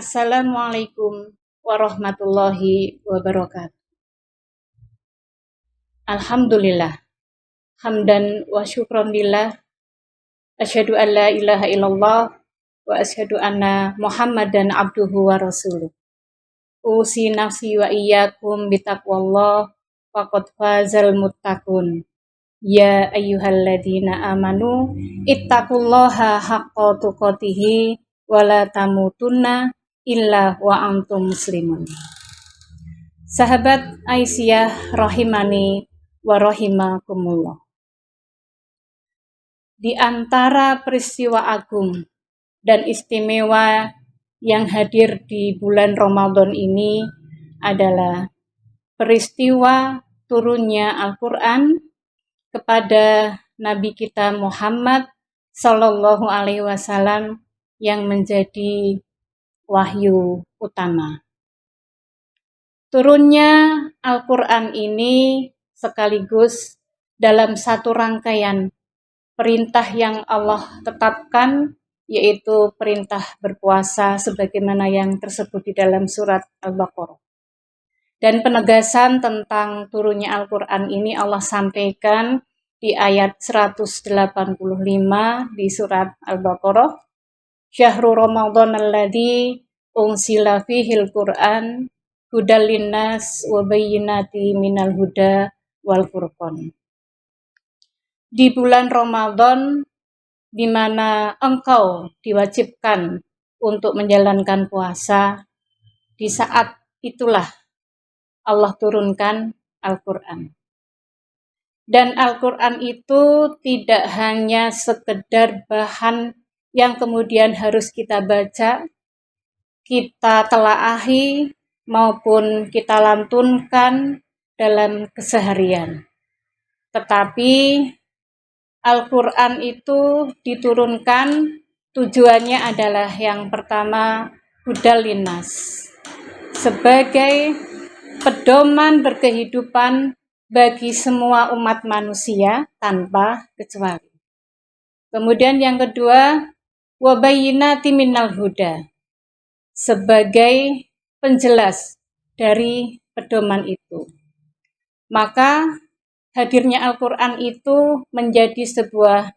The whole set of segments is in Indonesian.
Assalamualaikum warahmatullahi wabarakatuh. Alhamdulillah, hamdan wa syukran lillah, asyhadu an la ilaha illallah wa asyhadu anna Muhammadan abduhu wa rasuluh. Usi nafsi wa iyyakum bitaqwallah faqad fazal muttaqun. Ya ayyuhalladzina amanu ittaqullaha haqqa tuqatih wa la tamutunna illa wa antum muslimun. Sahabat Aisyah rahimani wa rahimakumullah. Di antara peristiwa agung dan istimewa yang hadir di bulan Ramadan ini adalah peristiwa turunnya Al-Quran kepada Nabi kita Muhammad Sallallahu Alaihi Wasallam yang menjadi wahyu utama. Turunnya Al-Quran ini sekaligus dalam satu rangkaian perintah yang Allah tetapkan, yaitu perintah berpuasa sebagaimana yang tersebut di dalam surat Al-Baqarah. Dan penegasan tentang turunnya Al-Quran ini Allah sampaikan di ayat 185 di surat Al-Baqarah. Syahrul Ramadan alladzi unsila fihil Qur'an hudal linnas wa bayyinati minal huda wal furqan. Di bulan Ramadan di mana engkau diwajibkan untuk menjalankan puasa, di saat itulah Allah turunkan Al-Quran. Dan Al-Quran itu tidak hanya sekedar bahan yang kemudian harus kita baca, kita telaahi, maupun kita lantunkan dalam keseharian. Tetapi Al-Quran itu diturunkan tujuannya adalah yang pertama hudal linnas, sebagai pedoman berkehidupan bagi semua umat manusia tanpa kecuali. Kemudian yang kedua, wabayyinati minal huda, sebagai penjelas dari pedoman itu. Maka hadirnya Al-Quran itu menjadi sebuah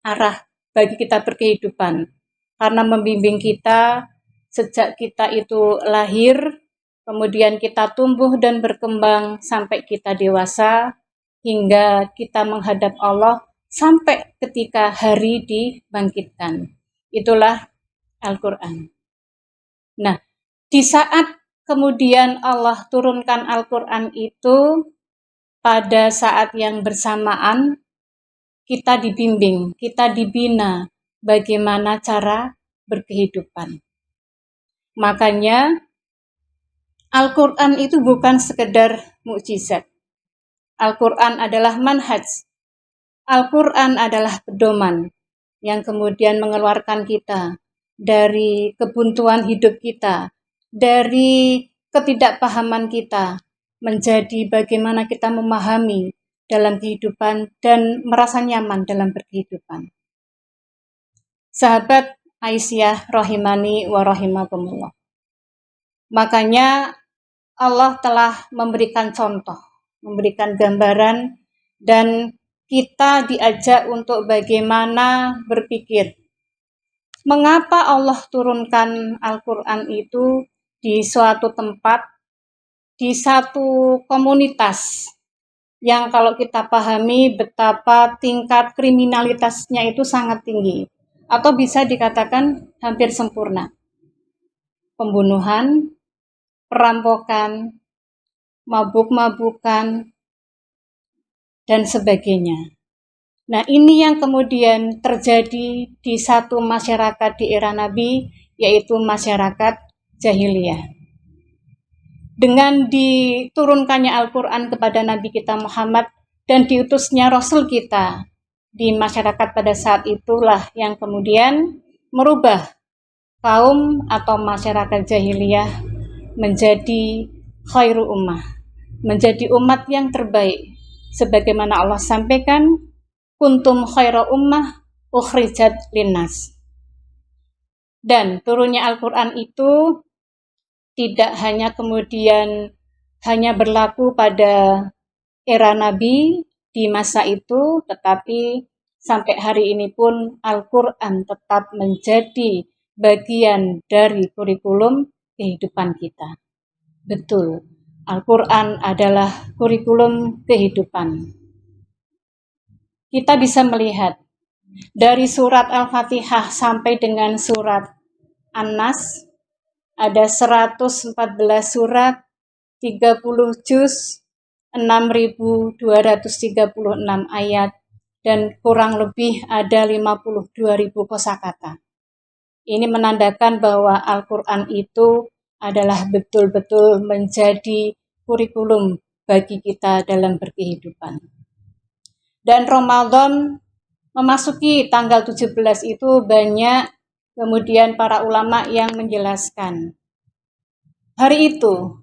arah bagi kita berkehidupan, karena membimbing kita sejak kita itu lahir, kemudian kita tumbuh dan berkembang sampai kita dewasa, hingga kita menghadap Allah sampai ketika hari dibangkitkan. Itulah Al-Quran. Nah, di saat kemudian Allah turunkan Al-Quran itu, pada saat yang bersamaan kita dibimbing, kita dibina bagaimana cara berkehidupan. Makanya Al-Quran itu bukan sekedar mukjizat. Al-Quran adalah manhaj. Al-Quran adalah pedoman yang kemudian mengeluarkan kita dari kebuntuan hidup kita, dari ketidakpahaman kita, menjadi bagaimana kita memahami dalam kehidupan dan merasa nyaman dalam berkehidupan. Sahabat Aisyah rahimani wa rahimakumullah. Makanya Allah telah memberikan contoh, memberikan gambaran, dan kita diajak untuk bagaimana berpikir. Mengapa Allah turunkan Al-Quran itu di suatu tempat, di satu komunitas yang kalau kita pahami betapa tingkat kriminalitasnya itu sangat tinggi, atau bisa dikatakan hampir sempurna. Pembunuhan, perampokan, mabuk-mabukan, dan sebagainya. Nah, ini yang kemudian terjadi di satu masyarakat di era Nabi, yaitu masyarakat jahiliyah. Dengan diturunkannya Al-Quran kepada Nabi kita Muhammad dan diutusnya Rasul kita di masyarakat pada saat itulah yang kemudian merubah kaum atau masyarakat jahiliyah menjadi khairu ummah, menjadi umat yang terbaik. Sebagaimana Allah sampaikan, kuntum khairu ummah ukhrijat linnas. Dan turunnya Al-Quran itu tidak hanya kemudian hanya berlaku pada era Nabi di masa itu, tetapi sampai hari ini pun Al-Quran tetap menjadi bagian dari kurikulum kehidupan kita. Betul, Al-Quran adalah kurikulum kehidupan. Kita bisa melihat dari surat Al-Fatihah sampai dengan surat An-Nas, ada 114 surat, 30 juz, 6.236 ayat, dan kurang lebih ada 52.000 kosakata. Ini menandakan bahwa Al-Quran itu adalah betul-betul menjadi kurikulum bagi kita dalam berkehidupan. Dan Ramadan memasuki tanggal 17 itu banyak kemudian para ulama yang menjelaskan. Hari itu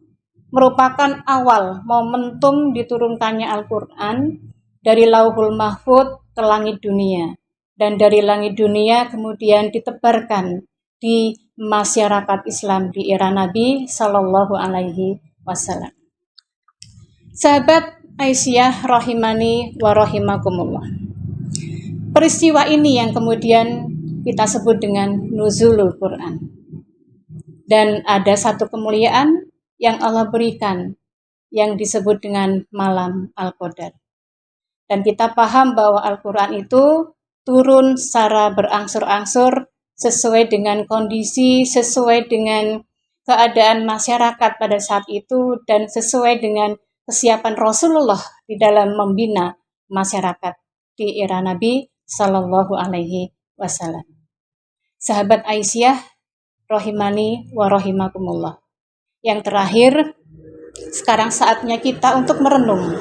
merupakan awal momentum diturunkannya Al-Quran dari Lauhul Mahfudz ke langit dunia. Dan dari langit dunia kemudian ditebarkan di masyarakat Islam di era Nabi Sallallahu Alaihi Wasallam. Sahabat Aisyah rahimani wa rahimakumullah. Peristiwa ini yang kemudian kita sebut dengan nuzulul Quran. Dan ada satu kemuliaan yang Allah berikan yang disebut dengan malam Al-Qadar. Dan kita paham bahwa Al-Quran itu turun secara berangsur-angsur sesuai dengan kondisi, sesuai dengan keadaan masyarakat pada saat itu, dan sesuai dengan kesiapan Rasulullah di dalam membina masyarakat di era Nabi Sallallahu Alaihi Wasallam. Sahabat Aisyah rahimani wa rahimakumullah. Yang terakhir, sekarang saatnya kita untuk merenung,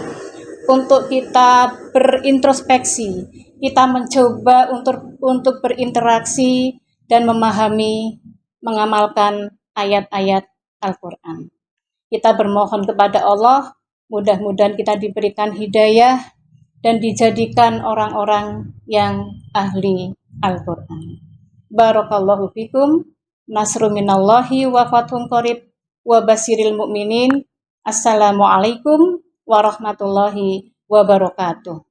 untuk kita berintrospeksi, kita mencoba untuk berinteraksi dan memahami, mengamalkan ayat-ayat Al-Quran. Kita bermohon kepada Allah, mudah-mudahan kita diberikan hidayah dan dijadikan orang-orang yang ahli Al-Quran. Barakallahu fikum, nasru minallahi wa fathun qarib wa basiril mu'minin. Assalamualaikum warahmatullahi wabarakatuh.